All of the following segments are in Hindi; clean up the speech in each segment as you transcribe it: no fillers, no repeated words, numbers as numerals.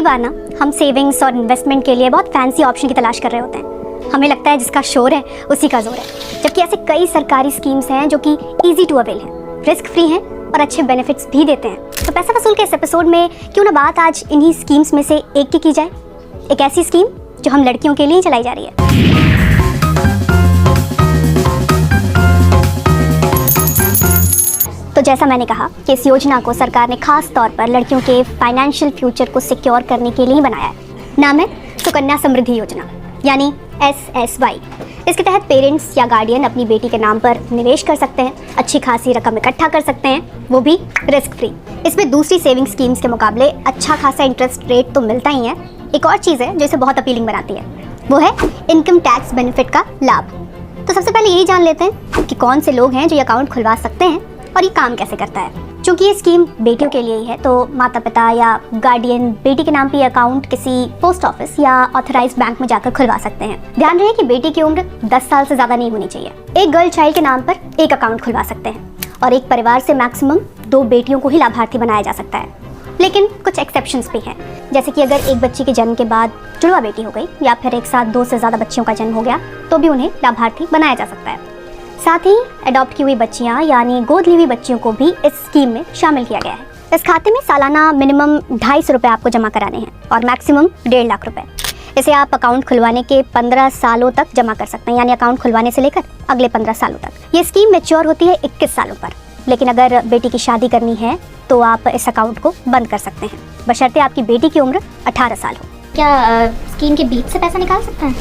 बार ना हम सेविंग्स और इन्वेस्टमेंट के लिए बहुत फैंसी ऑप्शन की तलाश कर रहे होते हैं। हमें लगता है जिसका शोर है उसी का जोर है, जबकि ऐसे कई सरकारी स्कीम्स हैं जो कि ईजी टू अवेल हैं, रिस्क फ्री हैं और अच्छे बेनिफिट्स भी देते हैं। तो पैसा वसूल के इस एपिसोड में क्यों ना बात आज इन्हीं स्कीम्स में से एक की जाए, एक ऐसी स्कीम जो हम लड़कियों के लिए ही चलाई जा रही है। तो जैसा मैंने कहा कि इस योजना को सरकार ने खास तौर पर लड़कियों के फाइनेंशियल फ्यूचर को सिक्योर करने के लिए ही बनाया है। नाम है सुकन्या समृद्धि योजना यानी SSY। इसके तहत पेरेंट्स या गार्डियन अपनी बेटी के नाम पर निवेश कर सकते हैं, अच्छी खासी रकम इकट्ठा कर सकते हैं, वो भी रिस्क फ्री। इसमें दूसरी सेविंग स्कीम्स के मुकाबले अच्छा खासा इंटरेस्ट रेट तो मिलता ही है। एक और चीज़ है जो इसे बहुत अपीलिंग बनाती है, वो है इनकम टैक्स बेनिफिट का लाभ। तो सबसे पहले यही जान लेते हैं कि कौन से लोग हैं जो ये अकाउंट खुलवा सकते हैं और ये काम कैसे करता है। क्योंकि ये स्कीम बेटियों के लिए ही है, तो माता पिता या गार्डियन बेटी के नाम पे अकाउंट किसी पोस्ट ऑफिस या ऑथराइज्ड बैंक में जाकर खुलवा सकते हैं। ध्यान रहे कि बेटी की उम्र 10 साल से ज़्यादा नहीं होनी चाहिए। एक गर्ल चाइल्ड के नाम पर एक अकाउंट खुलवा सकते हैं और एक परिवार से मैक्सिमम 2 बेटियों को ही लाभार्थी बनाया जा सकता है। लेकिन कुछ एक्सेप्शंस भी हैं, जैसे कि अगर एक बच्ची के जन्म के बाद जुड़वा बेटी हो गई या फिर एक साथ 2 से ज़्यादा बच्चियों का जन्म हो गया तो भी उन्हें लाभार्थी बनाया जा सकता है। साथ ही अडॉप्ट की हुई बच्चियां यानी गोद ली हुई बच्चियों को भी इस स्कीम में शामिल किया गया है। इस खाते में सालाना मिनिमम 250 रुपये आपको जमा कराने हैं और मैक्सिमम 1.5 लाख रुपए। इसे आप अकाउंट खुलवाने के 15 सालों तक जमा कर सकते हैं, यानी अकाउंट खुलवाने से लेकर अगले 15 सालों तक। ये स्कीम मैच्योर होती है 21 सालों पर, लेकिन अगर बेटी की शादी करनी है तो आप इस अकाउंट को बंद कर सकते हैं, बशर्ते आपकी बेटी की उम्र 18 साल हो। क्या स्कीम के बीच से पैसा निकाल सकते हैं?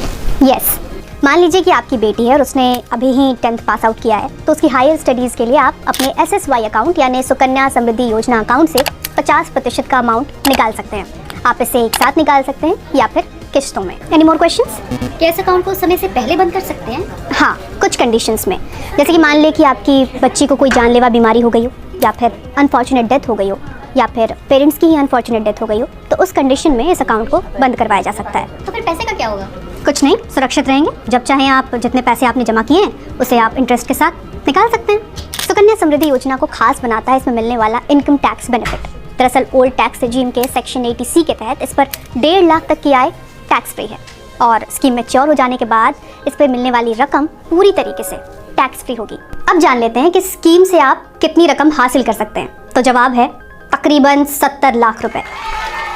यस। मान लीजिए कि आपकी बेटी है और उसने अभी ही 10th पास आउट किया है, तो उसकी हायर स्टडीज़ के लिए आप अपने SSY अकाउंट यानी सुकन्या समृद्धि योजना अकाउंट से 50% का अमाउंट निकाल सकते हैं। आप इसे एक साथ निकाल सकते हैं या फिर किश्तों में। Any more questions? क्या इस अकाउंट को समय से पहले बंद कर सकते हैं? हाँ, कुछ कंडीशंस में। जैसे कि मान लें कि आपकी बच्ची को कोई जानलेवा बीमारी हो गई हो या फिर अनफॉर्चुनेट डेथ हो गई हो या फिर पेरेंट्स की ही अनफॉर्चुनेट डेथ हो गई हो, तो उस कंडीशन में इस अकाउंट को बंद करवाया जा सकता है। तो फिर पैसे का क्या होगा? कुछ नहीं, सुरक्षित रहेंगे। जब चाहें आप जितने पैसे आपने जमा किए हैं उसे आप इंटरेस्ट के साथ निकाल सकते हैं। सुकन्या समृद्धि योजना को खास बनाता है इसमें मिलने वाला इनकम टैक्स बेनिफिट। दरअसल ओल्ड टैक्स रेजिम के सेक्शन 80C के तहत इस पर 1.5 लाख तक की आय टैक्स फ्री है और स्कीम मैच्योर हो जाने के बाद इस पर मिलने वाली रकम पूरी तरीके से टैक्स फ्री होगी। अब जान लेते हैं कि स्कीम से आप कितनी रकम हासिल कर सकते हैं। तो जवाब है तकरीबन 70 लाख रुपए।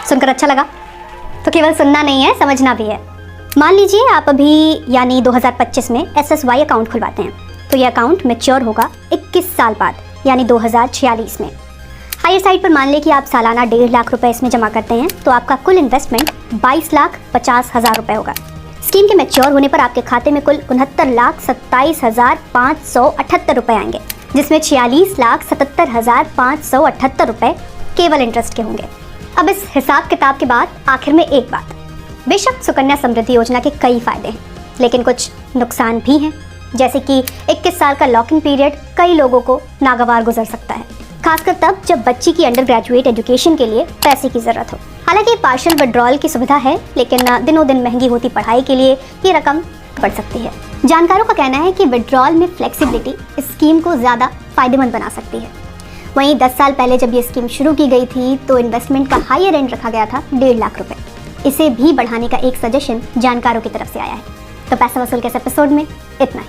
सुनकर अच्छा लगा? तो केवल सुनना नहीं है, समझना भी है। मान लीजिए आप अभी यानी 2025 में SSY अकाउंट खुलवाते हैं, तो ये अकाउंट मैच्योर होगा 21 साल बाद यानी 2046 में। हायर साइड पर मान लें कि आप सालाना 1.5 लाख रुपए इसमें जमा करते हैं, तो आपका कुल इन्वेस्टमेंट 22,50,000 रुपए होगा। स्कीम के मैच्योर होने पर आपके खाते में कुल 69,27,578 रुपए आएंगे, जिसमें 46,77,578 रुपए केवल इंटरेस्ट के होंगे। अब इस हिसाब किताब के बाद आखिर में एक बात, बेशक सुकन्या समृद्धि योजना के कई फायदे हैं, लेकिन कुछ नुकसान भी हैं, जैसे कि 21 साल का लॉकिंग पीरियड कई लोगों को नागवार गुजर सकता है, खासकर तब जब बच्ची की अंडर ग्रेजुएट एजुकेशन के लिए पैसे की ज़रूरत हो। हालांकि पार्शियल विड्रॉल की सुविधा है, लेकिन दिनों दिन महंगी होती पढ़ाई के लिए ये रकम बढ़ सकती है। जानकारों का कहना है कि विड्रॉल में फ्लेक्सिबिलिटी इस स्कीम को ज़्यादा फायदेमंद बना सकती है। वहीं 10 साल पहले जब ये स्कीम शुरू की गई थी तो इन्वेस्टमेंट का हायर एंड रखा गया था 1.5 लाख रुपए। इसे भी बढ़ाने का एक सजेशन जानकारों की तरफ से आया है। तो पैसा वसूल के इस एपिसोड में इतना ही।